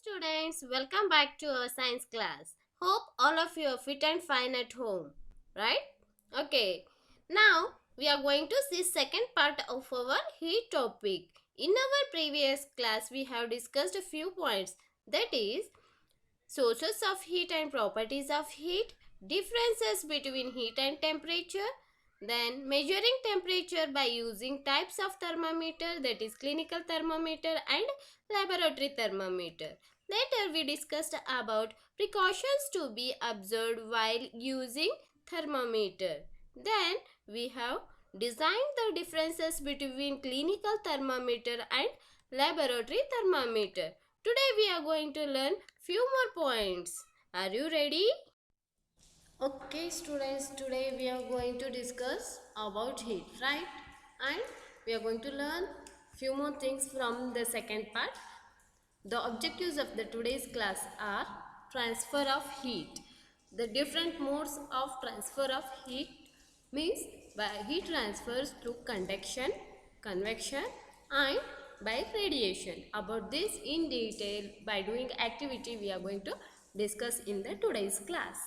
students, welcome back to our science class. Hope all of you are fit and fine at home, right? Okay, now we are going to see second part of our heat topic. In our previous class, we have discussed a few points, that is sources of heat and properties of heat, differences between heat and temperature, then measuring temperature by using types of thermometer, that is clinical thermometer and laboratory thermometer. Later we discussed about precautions to be observed while using thermometer. Then we have designed the differences between clinical thermometer and laboratory thermometer. Today we are going to learn few more points. Are you ready? Okay students, today we are going to discuss about heat, right? And we are going to learn few more things from the second part. The objectives of the today's class are transfer of heat. The different modes of transfer of heat means by heat transfers through conduction, convection and by radiation. About this in detail by doing activity we are going to discuss in the today's class.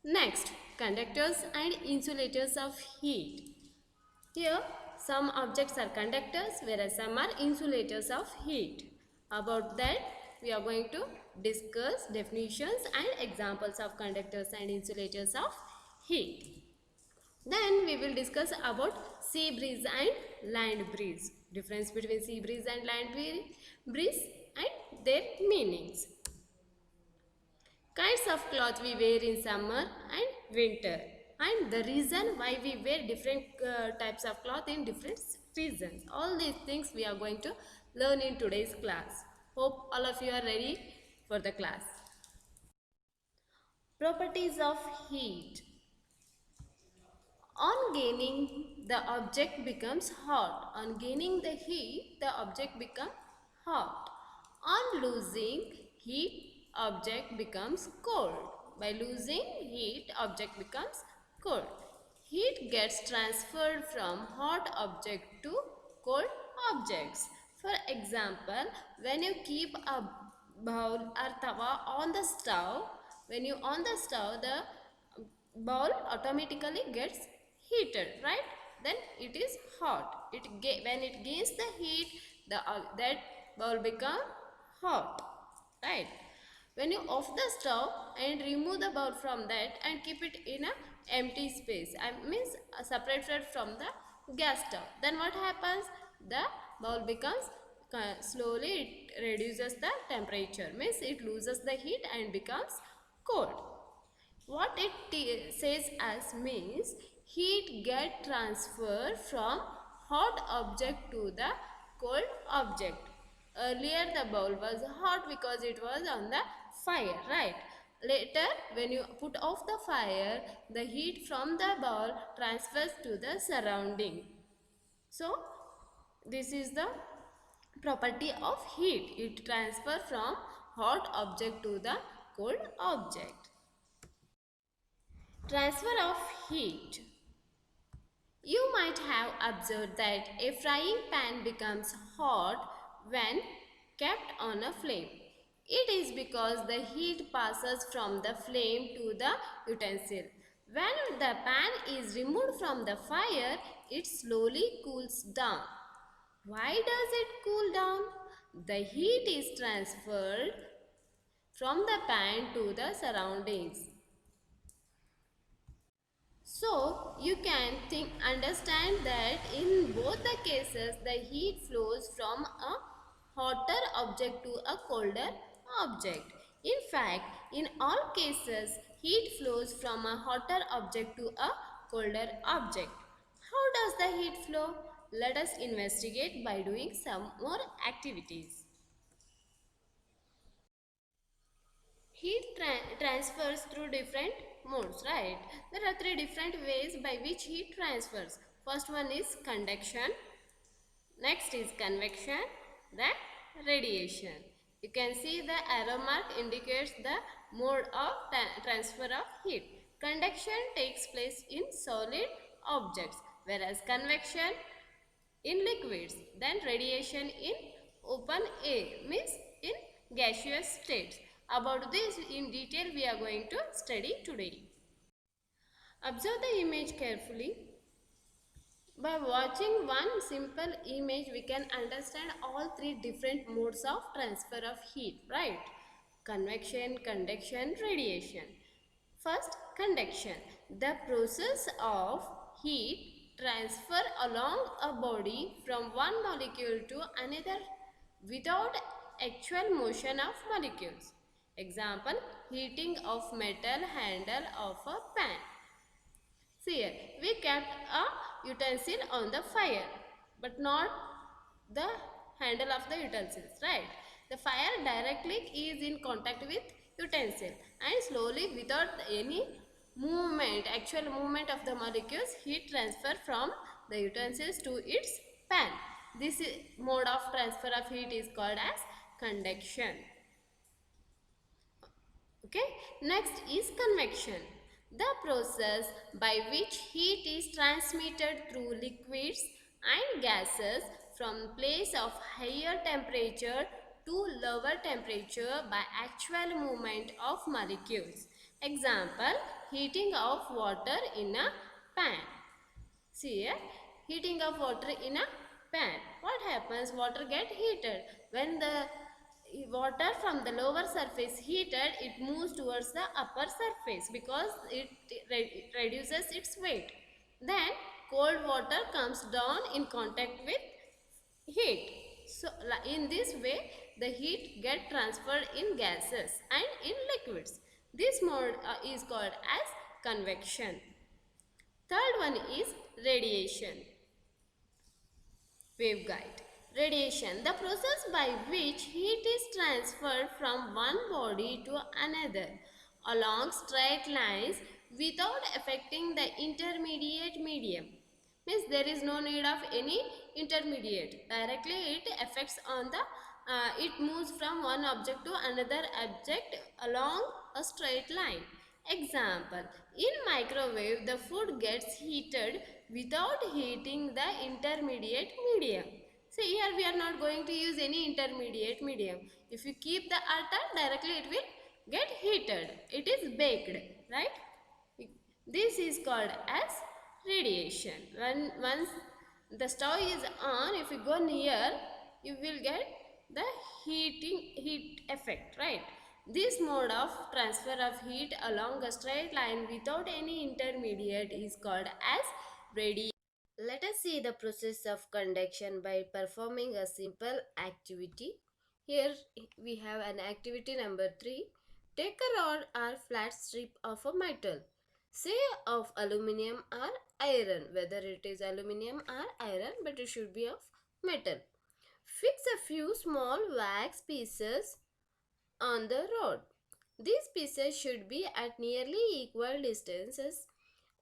Next, conductors and insulators of heat. Here, some objects are conductors whereas some are insulators of heat. About that, we are going to discuss definitions and examples of conductors and insulators of heat. Then we will discuss about sea breeze and land breeze. Difference between sea breeze and land breeze and their meanings. Kinds of cloth we wear in summer and winter, and the reason why we wear different types of cloth in different seasons. All these things we are going to learn in today's class. Hope all of you are ready for the class. Properties of heat. On gaining, the object becomes hot. On gaining the heat, the object becomes hot. On losing heat, object becomes cold. By losing heat, object becomes cold. Heat gets transferred from hot object to cold objects. For example, when you keep a bowl or tawa on the stove, when you on the stove, the bowl automatically gets heated, right? Then it is hot. When it gains the heat, that bowl become hot, right? When you off the stove and remove the bowl from that and keep it in a empty space, I means separated from the gas stove, then what happens? The bowl becomes slowly, it reduces the temperature, means it loses the heat and becomes cold. What it says as means heat get transferred from hot object to the cold object. Earlier the bowl was hot because it was on the fire, right? Later when you put off the fire, the heat from the bowl transfers to the surrounding. So this is the property of heat. It transfers from hot object to the cold object. Transfer of heat. You might have observed that a frying pan becomes hot when kept on a flame. It is because the heat passes from the flame to the utensil. When the pan is removed from the fire, it slowly cools down. Why does it cool down? The heat is transferred from the pan to the surroundings. So you can understand that in both the cases the heat flows from a hotter object to a colder object. In fact, in all cases heat flows from a hotter object to a colder object. How does the heat flow? Let us investigate by doing some more activities. Heat transfers through different modes, right? There are three different ways by which heat transfers. First one is conduction, next is convection, then radiation. You can see the arrow mark indicates the mode of transfer of heat. Conduction takes place in solid objects, whereas convection in liquids, then radiation in open air, means in gaseous states. About this in detail we are going to study today. Observe the image carefully. By watching one simple image, we can understand all three different modes of transfer of heat, right? Convection, conduction, radiation. First, conduction. The process of heat transfer along a body from one molecule to another without actual motion of molecules. Example, heating of metal handle of a pan. See here, we kept a utensil on the fire, but not the handle of the utensils, right? The fire directly is in contact with utensil and slowly without any movement, actual movement of the molecules, heat transfer from the utensils to its pan. This mode of transfer of heat is called as conduction. Okay, next is convection. The process by which heat is transmitted through liquids and gases from place of higher temperature to lower temperature by actual movement of molecules. Example, heating of water in a pan. See here, heating of water in a pan. What happens? Water get heated. When the water from the lower surface heated, it moves towards the upper surface because it reduces its weight. Then cold water comes down in contact with heat. So in this way the heat get transferred in gases and in liquids. This mode is called as convection. Third one is radiation. Waveguide. Radiation, the process by which heat is transferred from one body to another along straight lines without affecting the intermediate medium. Means there is no need of any intermediate. Directly it affects on the, it moves from one object to another object along a straight line. Example, in microwave the food gets heated without heating the intermediate medium. So here we are not going to use any intermediate medium. If you keep the atta, directly it will get heated. It is baked, right? This is called as radiation. Once the stove is on, if you go near, you will get the heat effect, right? This mode of transfer of heat along a straight line without any intermediate is called as radiation. Let us see the process of conduction by performing a simple activity. Here we have an activity number 3. Take a rod or flat strip of a metal, say of aluminium or iron, whether it is aluminium or iron, but it should be of metal. Fix a few small wax pieces on the rod. These pieces should be at nearly equal distances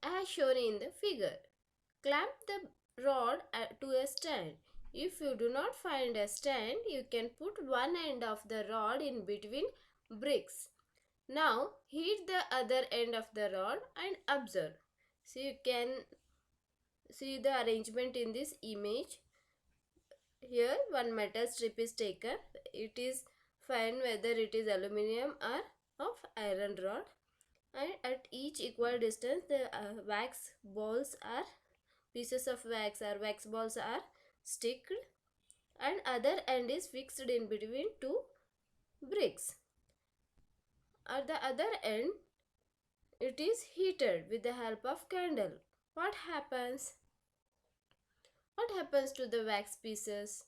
as shown in the figure. Clamp the rod to a stand. If you do not find a stand, you can put one end of the rod in between bricks. Now heat the other end of the rod and observe. So you can see the arrangement in this image. Here one metal strip is taken. It is fine whether it is aluminium or of iron rod, and at each equal distance the wax balls are pieces of wax or wax balls are sticked, and other end is fixed in between two bricks. At the other end it is heated with the help of candle. What happens? What happens to the wax pieces?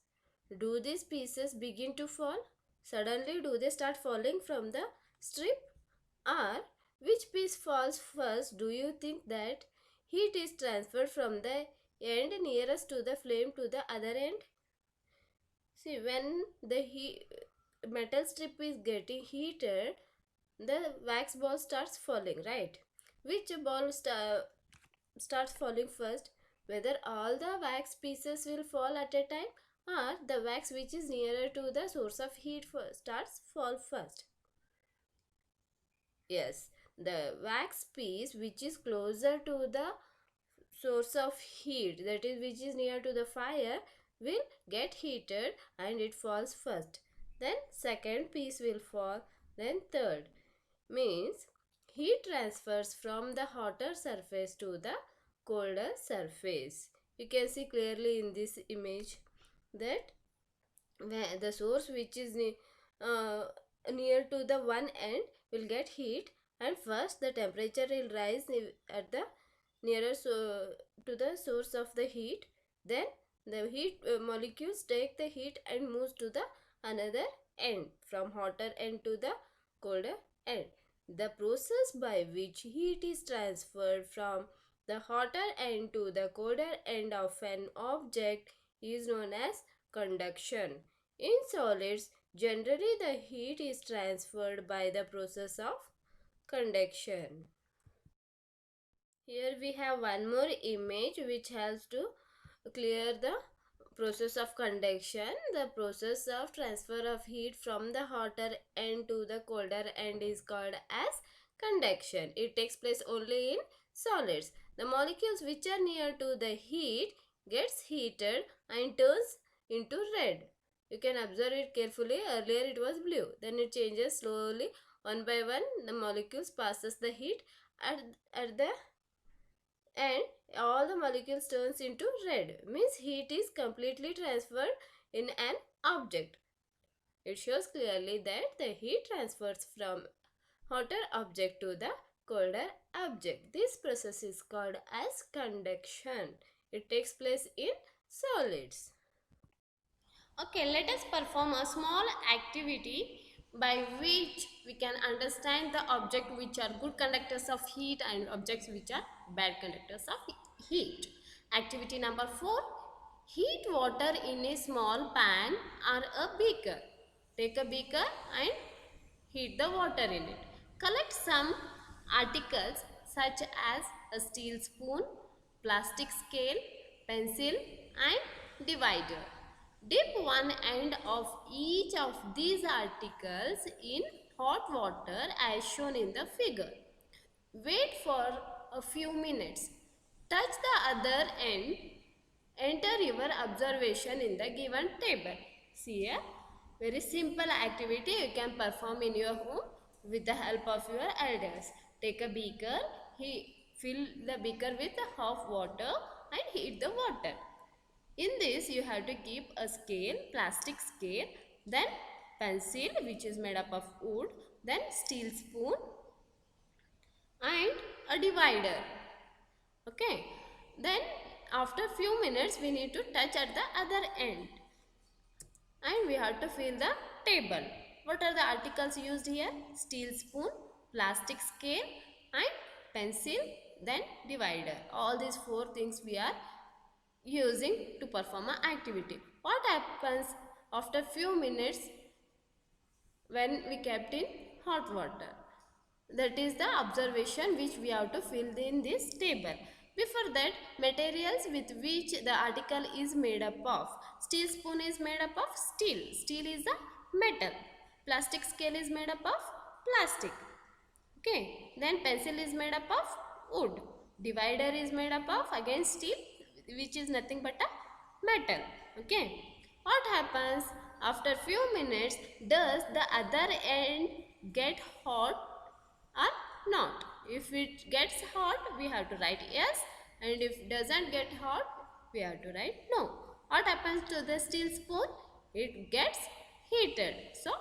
Do these pieces begin to fall? Suddenly do they start falling from the strip? Or which piece falls first? Do you think that heat is transferred from the end nearest to the flame to the other end? See, when the metal strip is getting heated, the wax ball starts falling, right? Which ball starts falling first? Whether all the wax pieces will fall at a time, or the wax which is nearer to the source of heat starts fall first. Yes, the wax piece which is closer to the source of heat, that is which is near to the fire, will get heated and it falls first. then second piece will fall, then third. Means heat transfers from the hotter surface to the colder surface. You can see clearly in this image that where the source which is uh, near to the one end will get heat, and first the temperature will rise at the nearer to the source of the heat. Then the heat molecules take the heat and moves to the another end, from hotter end to the colder end. The process by which heat is transferred from the hotter end to the colder end of an object is known as conduction. In solids, generally the heat is transferred by the process of conduction. Here we have one more image which helps to clear the process of conduction. The process of transfer of heat from the hotter end to the colder end is called as conduction. It takes place only in solids. The molecules which are near to the heat gets heated and turns into red. You can observe it carefully. Earlier it was blue. Then it changes slowly. One by one the molecules passes the heat at the and all the molecules turns into red, means heat is completely transferred in an object. It shows clearly that the heat transfers from hotter object to the colder object. This process is called as conduction. It takes place in solids. Okay, let us perform a small activity by which we can understand the object which are good conductors of heat and objects which are bad conductors of heat. Activity number 4. Heat water in a small pan or a beaker. Take a beaker and heat the water in it. Collect some articles such as a steel spoon, plastic scale, pencil and divider. Dip one end of each of these articles in hot water as shown in the figure. Wait for a few minutes. Touch the other end. Enter your observation in the given table. See a very simple activity you can perform in your home with the help of your elders. Take a beaker, fill the beaker with half water and heat the water. In this you have to keep a scale, plastic scale, then pencil which is made up of wood, then steel spoon and a divider. Okay. Then after few minutes we need to touch at the other end and we have to fill the table. What are the articles used here? Steel spoon, plastic scale and pencil, then divider. All these four things we are using to perform an activity. What happens after few minutes when we kept in hot water? That is the observation which we have to fill in this table. Before that, materials with which the article is made up of. Steel spoon is made up of steel. Steel is a metal. Plastic scale is made up of plastic. Okay. Then pencil is made up of wood. Divider is made up of again steel, which is nothing but a metal. Okay. What happens after few minutes? Does the other end get hot or not? If it gets hot, we have to write yes, and if it doesn't get hot, we have to write no. What happens to the steel spoon? It gets heated. So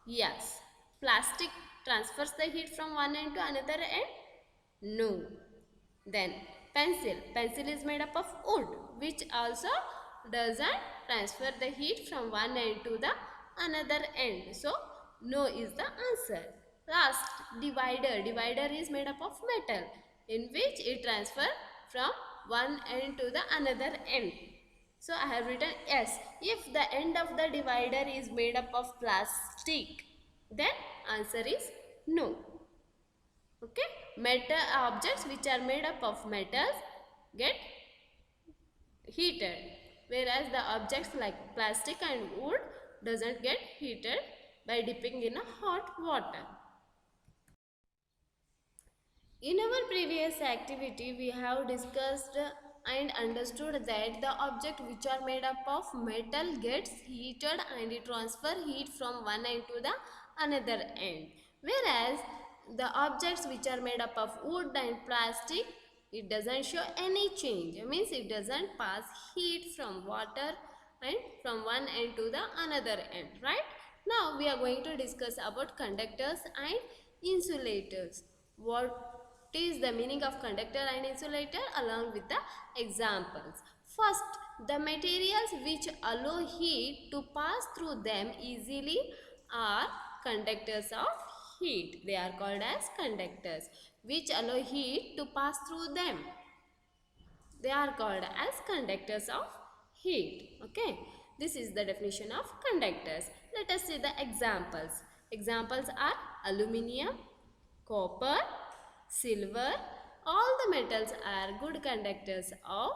yes. Plastic transfers the heat from one end to another end? No. Then pencil. Pencil is made up of wood, which also doesn't transfer the heat from one end to the another end. So no is the answer. Last, divider. Divider is made up of metal, in which it transfers from one end to the another end. So I have written yes. If the end of the divider is made up of plastic, then answer is no. Okay. Metal objects which are made up of metals get heated, whereas the objects like plastic and wood doesn't get heated by dipping in a hot water. In our previous activity, we have discussed and understood that the object which are made up of metal gets heated and it transfer heat from one end to the another end, whereas the objects which are made up of wood and plastic, it doesn't show any change. It means it doesn't pass heat from water and from one end to the another end, right? Now we are going to discuss about conductors and insulators. What is the meaning of conductor and insulator along with the examples? First, the materials which allow heat to pass through them easily are conductors of heat. They are called as conductors which allow heat to pass through them. They are called as conductors of heat. Okay. This is the definition of conductors. Let us see the examples. Examples are aluminium, copper, silver. All the metals are good conductors of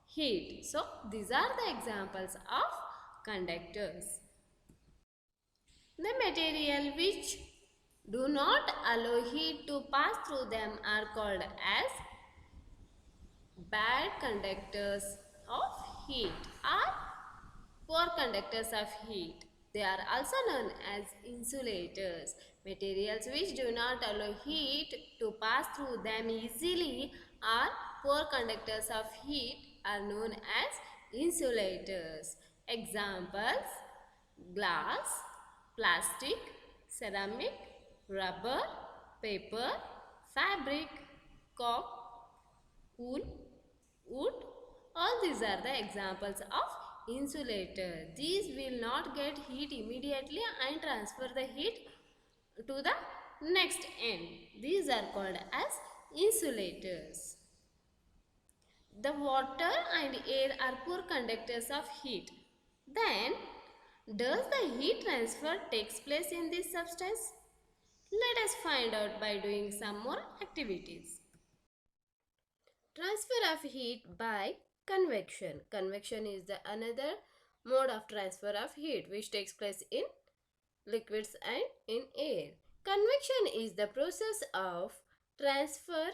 heat. So, these are the examples of conductors. The material which do not allow heat to pass through them are called as bad conductors of heat or poor conductors of heat. They are also known as insulators. Materials which do not allow heat to pass through them easily or poor conductors of heat are known as insulators. Examples: glass, plastic, ceramic, rubber, paper, fabric, cork, wool, wood. All these are the examples of insulator. These will not get heat immediately and transfer the heat to the next end. These are called as insulators. The water and air are poor conductors of heat. Then, does the heat transfer takes place in this substance? Let us find out by doing some more activities. Transfer of heat by convection. Convection is the another mode of transfer of heat which takes place in liquids and in air. Convection is the process of transfer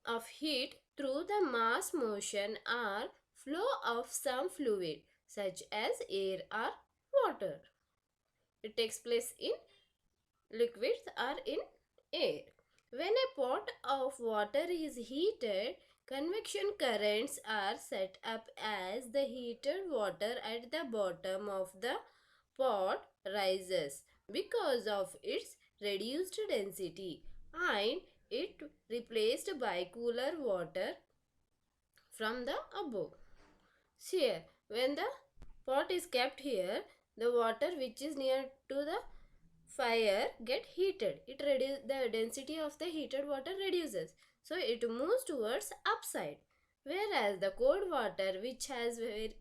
of heat through the mass motion or flow of some fluid such as air or water. It takes place in liquids or in air. When a pot of water is heated, convection currents are set up as the heated water at the bottom of the pot rises because of its reduced density and it replaced by cooler water from the above. Here, when the pot is kept here, the water which is near to the fire get heated. The density of the heated water reduces. So it moves towards upside. Whereas the cold water which has very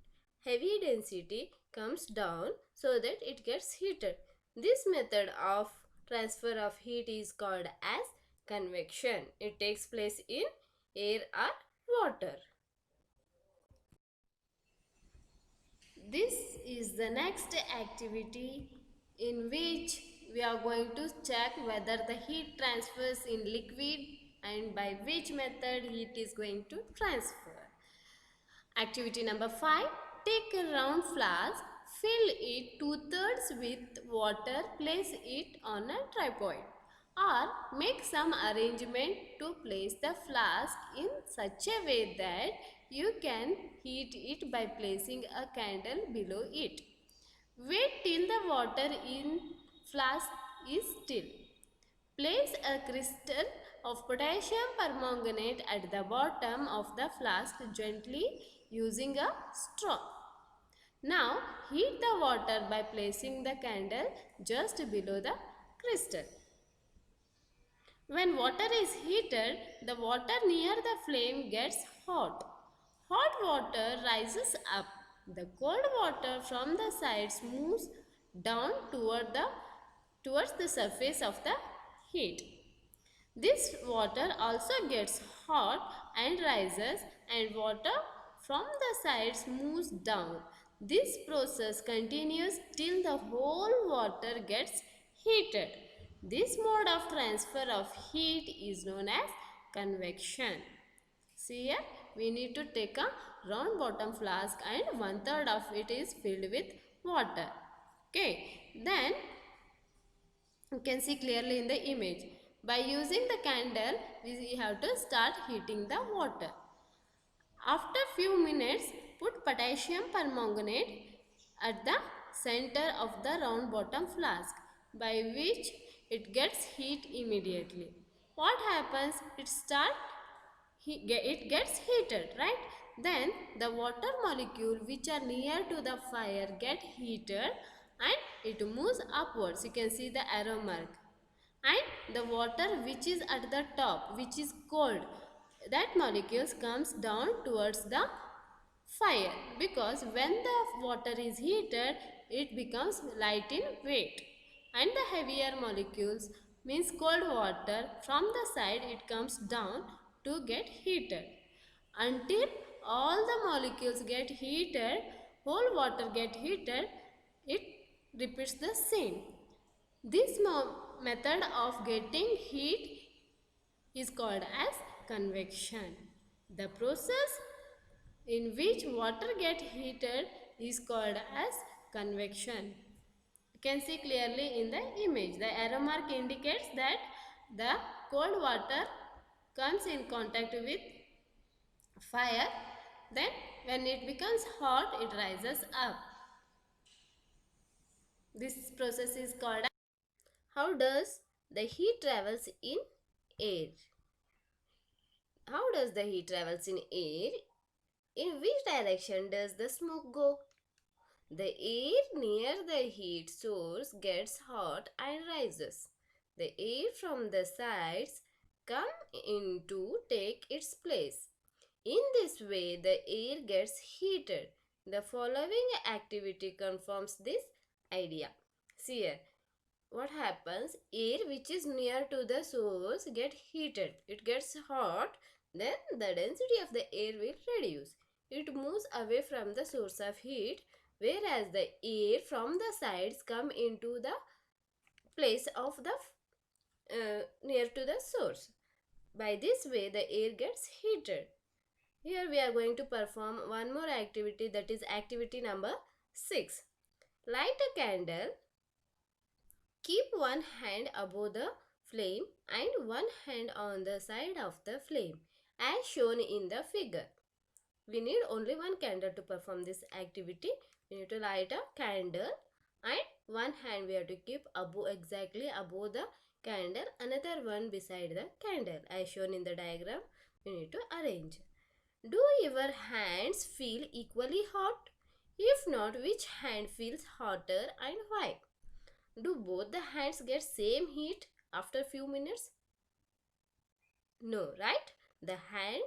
heavy density comes down so that it gets heated. This method of transfer of heat is called as convection. It takes place in air or water. This is the next activity in which we are going to check whether the heat transfers in liquid and by which method heat is going to transfer. Activity number 5. Take a round flask, fill it 2/3 with water, place it on a tripod or make some arrangement to place the flask in such a way that you can heat it by placing a candle below it. Wait till the water in flask is still. Place a crystal of potassium permanganate at the bottom of the flask gently using a straw. Now heat the water by placing the candle just below the crystal. When water is heated, the water near the flame gets hot. Hot water rises up. The cold water from the sides moves down towards the surface of the heat. This water also gets hot and rises, and water from the sides moves down. This process continues till the whole water gets heated. This mode of transfer of heat is known as convection. See here, we need to take a round bottom flask and 1/3 of it is filled with water. Okay, then you can see clearly in the image. By using the candle, we have to start heating the water. After few minutes, put potassium permanganate at the center of the round bottom flask, by which it gets heat immediately. What happens? It gets heated, right? Then the water molecule which are near to the fire get heated and it moves upwards. You can see the arrow mark. And the water which is at the top, which is cold, that molecules comes down towards the fire, because when the water is heated it becomes light in weight, and the heavier molecules means cold water from the side it comes down to get heated. Until all the molecules get heated, whole water get heated, it repeats the same. This method of getting heat is called as convection. The process in which water get heated is called as convection. You can see clearly in the image. The arrow mark indicates that the cold water comes in contact with fire. Then when it becomes hot, it rises up. This process is called. How does the heat travels in air? How does the heat travels in air? In which direction does the smoke go? The air near the heat source gets hot and rises. The air from the sides come in to take its place. In this way, the air gets heated. The following activity confirms this idea. See here, what happens? Air which is near to the source get heated. It gets hot. Then the density of the air will reduce. It moves away from the source of heat, whereas the air from the sides come into the place of the near to the source. By this way, the air gets heated. Here we are going to perform one more activity, that is activity number 6. Light a candle. Keep one hand above the flame and one hand on the side of the flame as shown in the figure. We need only one candle to perform this activity. We need to light a candle and one hand we have to keep exactly above the candle, another one beside the candle as shown in the diagram. We need to arrange. Do your hands feel equally hot? If not, which hand feels hotter and why? Do both the hands get same heat after few minutes? No, right? The hand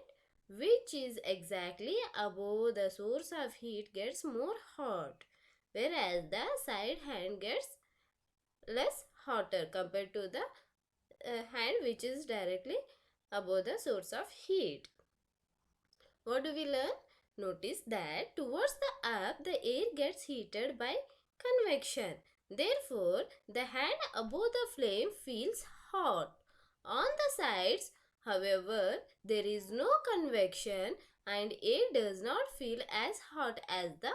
which is exactly above the source of heat gets more hot, whereas the side hand gets less hotter compared to the hand which is directly above the source of heat. What do we learn? Notice that towards the up the air gets heated by convection. Therefore, the hand above the flame feels hot. On the sides, however, there is no convection and air does not feel as hot as the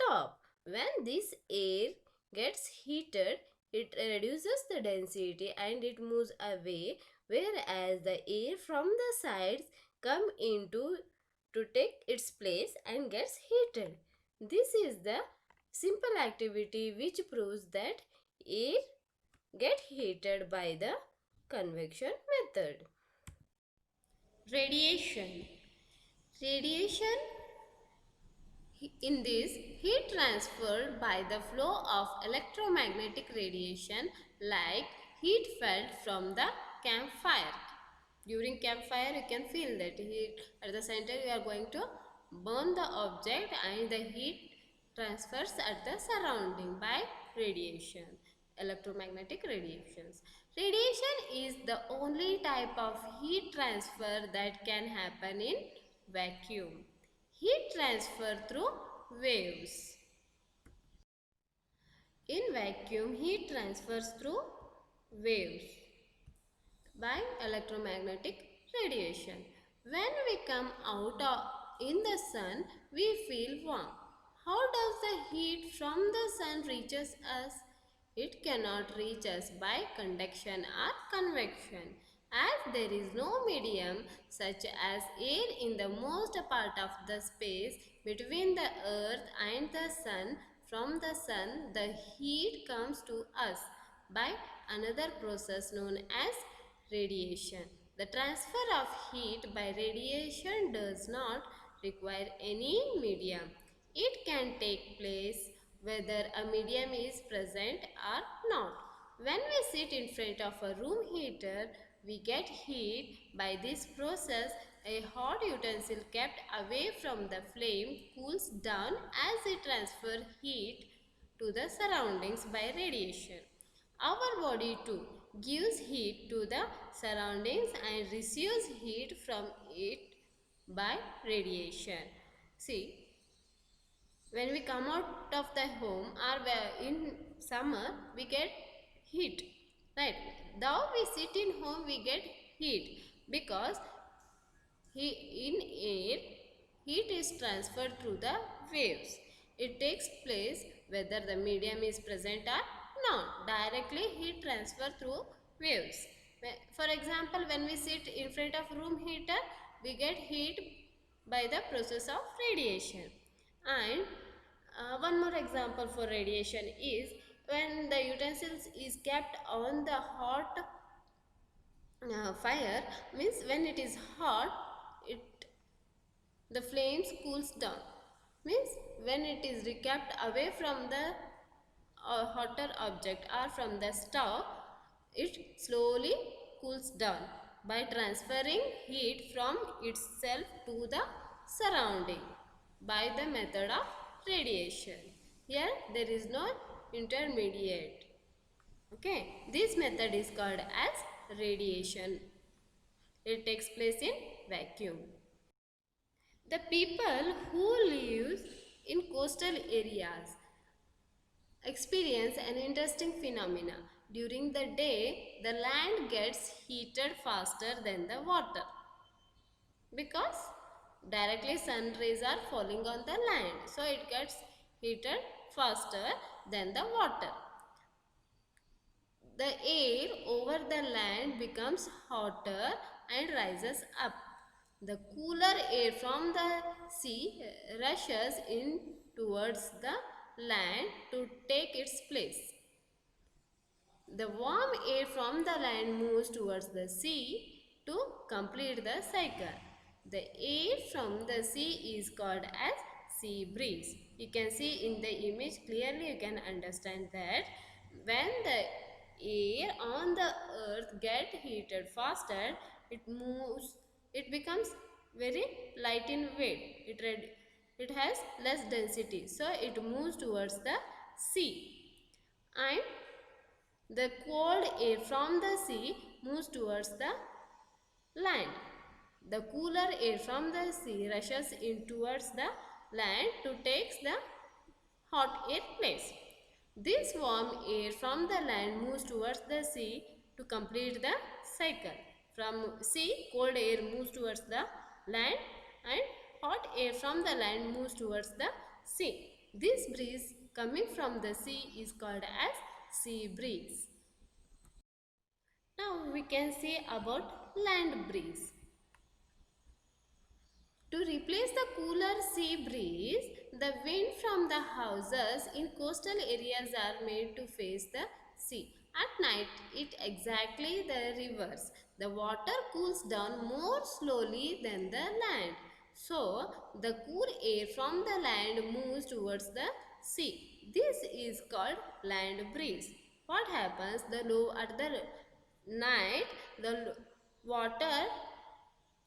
top. When this air gets heated, it reduces the density and it moves away, whereas the air from the sides come into to take its place and gets heated. This is the simple activity which proves that air get heated by the convection method. Radiation. Radiation, in this, heat transferred by the flow of electromagnetic radiation like heat felt from the campfire. During campfire, you can feel that heat at the center. You are going to burn the object and the heat transfers at the surrounding by radiation, electromagnetic radiations. Radiation is the only type of heat transfer that can happen in vacuum. Heat transfer through waves. In vacuum, heat transfers through waves by electromagnetic radiation. When we come out in the sun, we feel warm. How does the heat from the sun reaches us? It cannot reach us by conduction or convection, as there is no medium such as air in the most part of the space between the earth and the sun. From the sun, the heat comes to us by another process known as radiation. The transfer of heat by radiation does not require any medium. It can take place whether a medium is present or not. When we sit in front of a room heater, we get heat. By this process, a hot utensil kept away from the flame cools down as it transfers heat to the surroundings by radiation. Our body too gives heat to the surroundings and receives heat from it by radiation. See, when we come out of the home or in summer, we get heat, right? Now we sit in home, we get heat because in air, heat is transferred through the waves. It takes place whether the medium is present or not. Directly heat transfer through waves. For example, when we sit in front of room heater, we get heat by the process of radiation. And one more example for radiation is when the utensils is kept on the hot fire, means when it is hot, it the flames cools down, means when it is kept away from the hotter object or from the stove, it slowly cools down by transferring heat from itself to the surrounding by the method of radiation. Here there is no intermediate. Okay, this method is called as radiation. It takes place in vacuum. The people who live in coastal areas experience an interesting phenomena. During the day, the land gets heated faster than the water because directly sun rays are falling on the land. So it gets heated faster than the water. The air over the land becomes hotter and rises up. The cooler air from the sea rushes in towards the land to take its place. The warm air from the land moves towards the sea to complete the cycle. The air from the sea is called as sea breeze. You can see in the image clearly, you can understand that when the air on the earth get heated faster, it becomes very light in weight. It has less density, so it moves towards the sea. And the cold air from the sea moves towards the land. The cooler air from the sea rushes in towards the land to take the hot air place. This warm air from the land moves towards the sea to complete the cycle. From sea, cold air moves towards the land and hot air from the land moves towards the sea. This breeze coming from the sea is called as sea breeze. Now we can say about land breeze. To replace the cooler sea breeze, the wind from the houses in coastal areas are made to face the sea. At night, it exactly the reverse. The water cools down more slowly than the land. So, the cool air from the land moves towards the sea. This is called land breeze. What happens? At the night, the water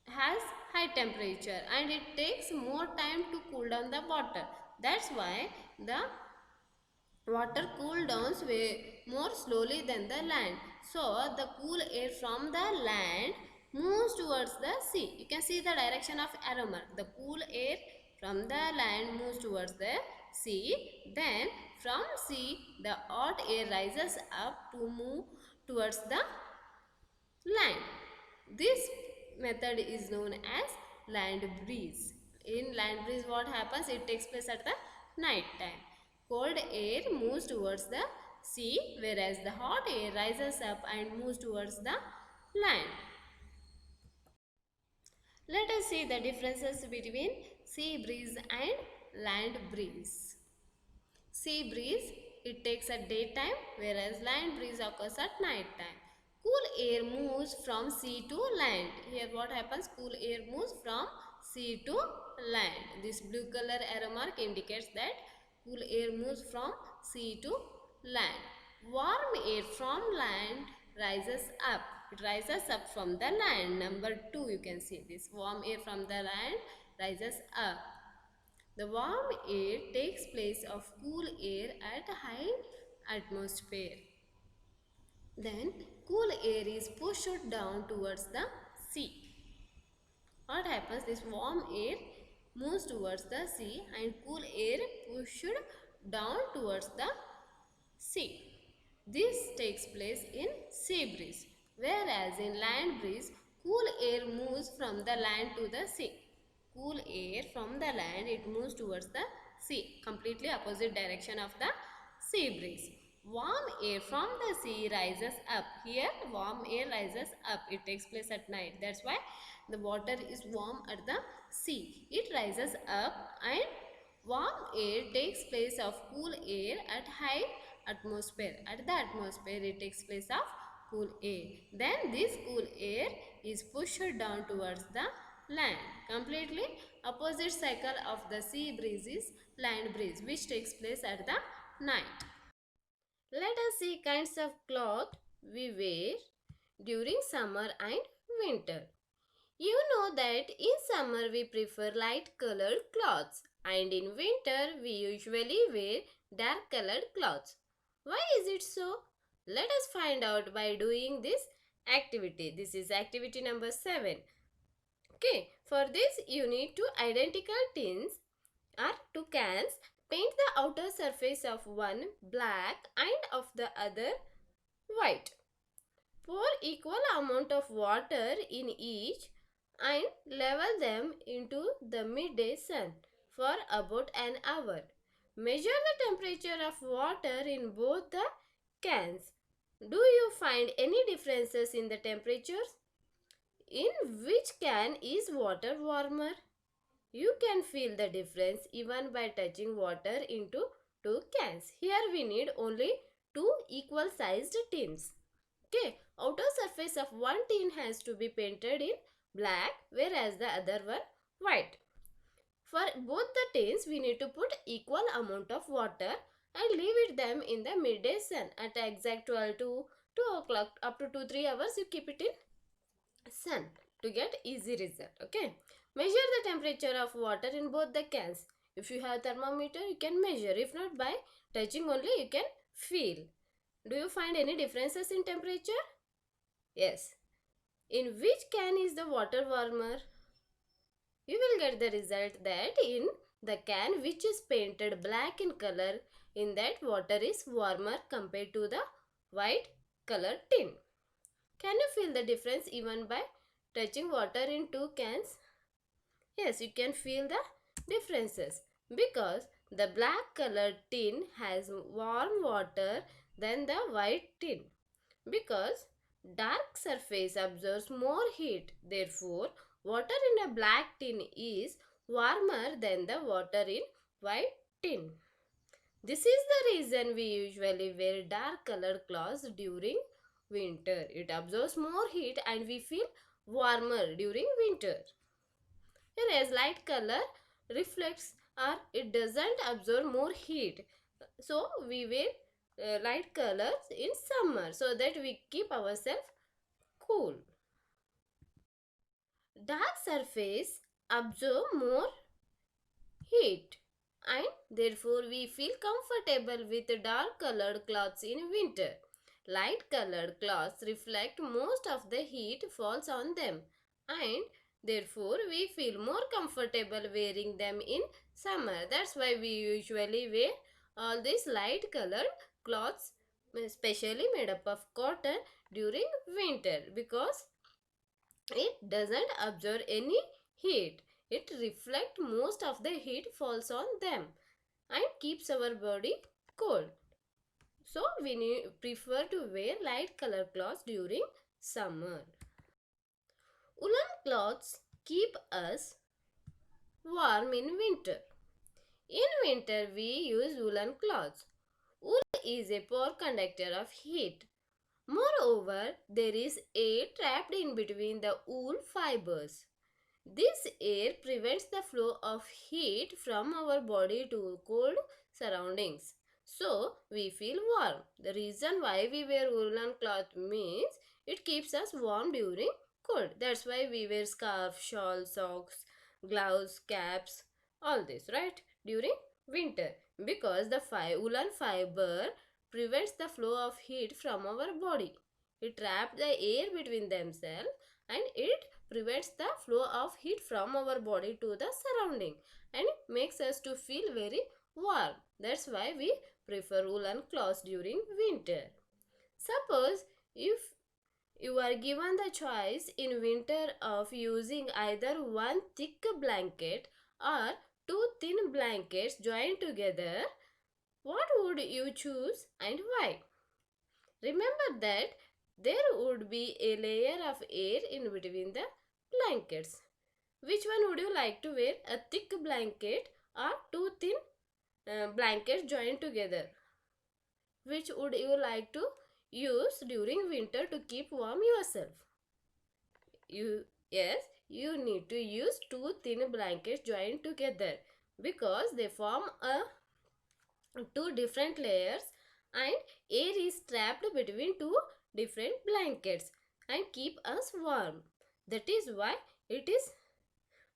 has high temperature and it takes more time to cool down the water. That's why the water cool downs way more slowly than the land. So the cool air from the land moves towards the sea. You can see the direction of arrow mark. The cool air from the land moves towards the sea. Then from sea the hot air rises up to move towards the land. This method is known as land breeze. In land breeze, what happens? It takes place at the night time. Cold air moves towards the sea, whereas the hot air rises up and moves towards the land. Let us see the differences between sea breeze and land breeze. Sea breeze, it takes at daytime, whereas land breeze occurs at night time. Cool air moves from sea to land. Here what happens? Cool air moves from sea to land. This blue color arrow mark indicates that cool air moves from sea to land. Warm air from land rises up. It rises up from the land. Number 2, you can see this. Warm air from the land rises up. The warm air takes place of cool air at high atmosphere. Then cool air is pushed down towards the sea. What happens? This warm air moves towards the sea and cool air pushed down towards the sea. This takes place in sea breeze, whereas in land breeze, cool air moves from the land to the sea. Cool air from the land, it moves towards the sea, completely opposite direction of the sea breeze. Warm air from the sea rises up. Here warm air rises up. It takes place at night. That's why the water is warm at the sea. It rises up and warm air takes place of cool air at high atmosphere. At the atmosphere, it takes place of cool air. Then this cool air is pushed down towards the land. Completely opposite cycle of the sea breeze is land breeze, which takes place at the night. Let us see kinds of cloth we wear during summer and winter. You know that in summer we prefer light colored clothes and in winter we usually wear dark colored clothes. Why is it so? Let us find out by doing this activity. This is activity number 7. Okay, for this you need two identical tins or two cans. Paint the outer surface of one black and of the other white. Pour equal amount of water in each and level them into the midday sun for about an hour. Measure the temperature of water in both the cans. Do you find any differences in the temperatures? In which can is water warmer? You can feel the difference even by touching water into two cans. Here we need only two equal sized tins. Okay, outer surface of one tin has to be painted in black, whereas the other one white. For both the tins, we need to put equal amount of water and leave it them in the midday sun at exact 12 to 2 o'clock. Up to 2-3 hours you keep it in sun to get easy result. Okay, measure the temperature of water in both the cans. If you have thermometer, you can measure. If not, by touching only you can feel. Do you find any differences in temperature? Yes. In which can is the water warmer? You will get the result that in the can which is painted black in color, in that water is warmer compared to the white colored tin. Can you feel the difference even by touching water in two cans? Yes, you can feel the differences because the black colored tin has warm water than the white tin, because dark surface absorbs more heat. Therefore, water in a black tin is warmer than the water in white tin. This is the reason we usually wear dark colored clothes during winter. It absorbs more heat and we feel warmer during winter. Whereas light color reflects or it doesn't absorb more heat. So we wear light colors in summer so that we keep ourselves cool. Dark surface absorb more heat and therefore we feel comfortable with dark colored clothes in winter. Light colored cloths reflect most of the heat falls on them and therefore we feel more comfortable wearing them in summer. That's why we usually wear all these light colored cloths, especially made up of cotton, during winter, because It doesn't absorb any heat. It reflects most of the heat falls on them and keeps our body cold. So we prefer to wear light color clothes during summer. Woolen clothes keep us warm in winter. In winter we use woolen clothes. Wool is a poor conductor of heat. Moreover, there is air trapped in between the wool fibers. This air prevents the flow of heat from our body to cold surroundings. So, we feel warm. The reason why we wear woolen cloth means it keeps us warm during cold. That's why we wear scarf, shawl, socks, gloves, caps, all this, right? During winter. Because the woolen fiber prevents the flow of heat from our body. It traps the air between themselves and it prevents the flow of heat from our body to the surrounding and makes us to feel very warm. That's why we prefer woolen clothes during winter. Suppose if you are given the choice in winter of using either one thick blanket or two thin blankets joined together, what would you choose and why? Remember that there would be a layer of air in between the blankets. Which one would you like to wear? A thick blanket or two thin blankets joined together? Which would you like to use during winter to keep warm yourself? Yes, you need to use two thin blankets joined together because they form a two different layers and air is trapped between two different blankets and keep us warm. That is why it is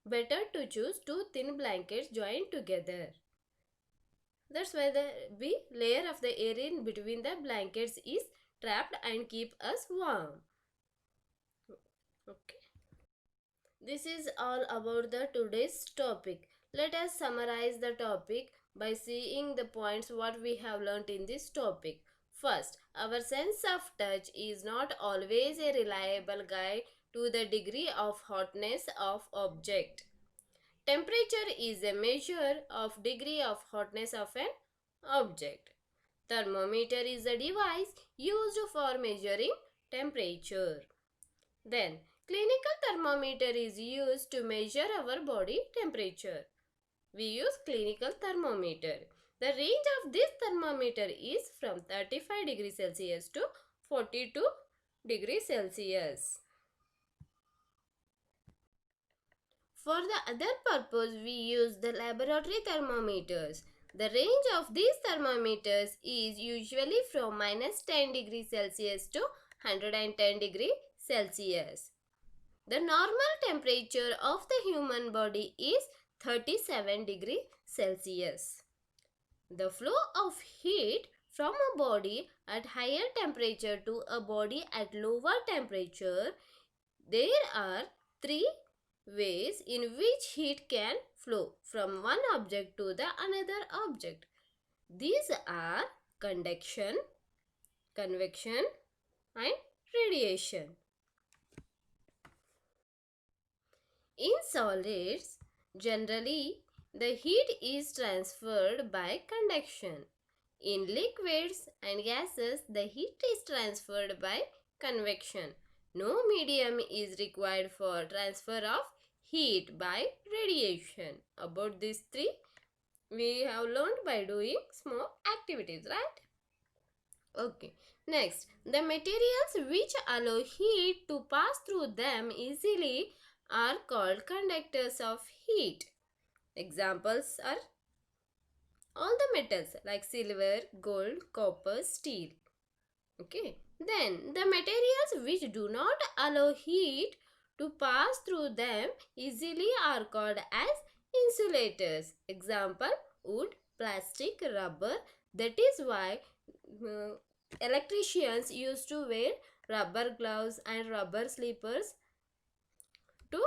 better to choose two thin blankets joined together. That's why the layer of the air in between the blankets is trapped and keep us warm. Okay. This is all about the today's topic. Let us summarize the topic by seeing the points what we have learnt in this topic. First, our sense of touch is not always a reliable guide to the degree of hotness of object. Temperature is a measure of degree of hotness of an object. Thermometer is a device used for measuring temperature. Then, clinical thermometer is used to measure our body temperature. We use clinical thermometer. The range of this thermometer is from 35 degrees Celsius to 42 degrees Celsius. For the other purpose, we use the laboratory thermometers. The range of these thermometers is usually from minus 10 degrees Celsius to 110 degrees Celsius. The normal temperature of the human body is 37 degrees Celsius. The flow of heat from a body at higher temperature to a body at lower temperature, there are three ways in which heat can flow from one object to the another object. These are conduction, convection and radiation. In solids, generally the heat is transferred by conduction. In liquids and gases, the heat is transferred by convection. No medium is required for transfer of heat by radiation. About these three, we have learned by doing small activities, right? Okay. Next, the materials which allow heat to pass through them easily are called conductors of heat. Examples are all the metals like silver, gold, copper, steel. Okay. Then the materials which do not allow heat to pass through them easily are called as insulators. Example, wood, plastic, rubber. That is why electricians used to wear rubber gloves and rubber slippers to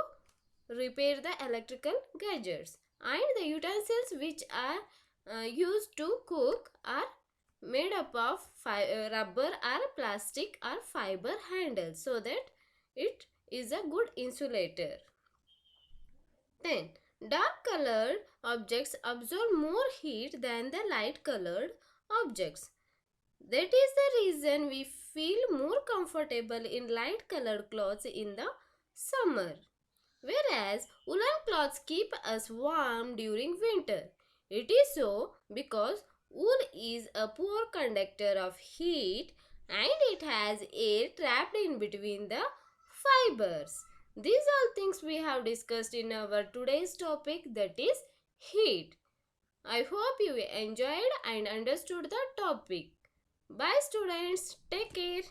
repair the electrical gadgets. And the utensils which are used to cook are made up of rubber or plastic or fiber handles so that it is a good insulator. Then, dark colored objects absorb more heat than the light colored objects. That is the reason we feel more comfortable in light colored clothes in the summer. Whereas woolen cloths keep us warm during winter. It is so because wool is a poor conductor of heat and it has air trapped in between the fibers. These are things we have discussed in our today's topic, that is heat. I hope you enjoyed and understood the topic. Bye students, take care.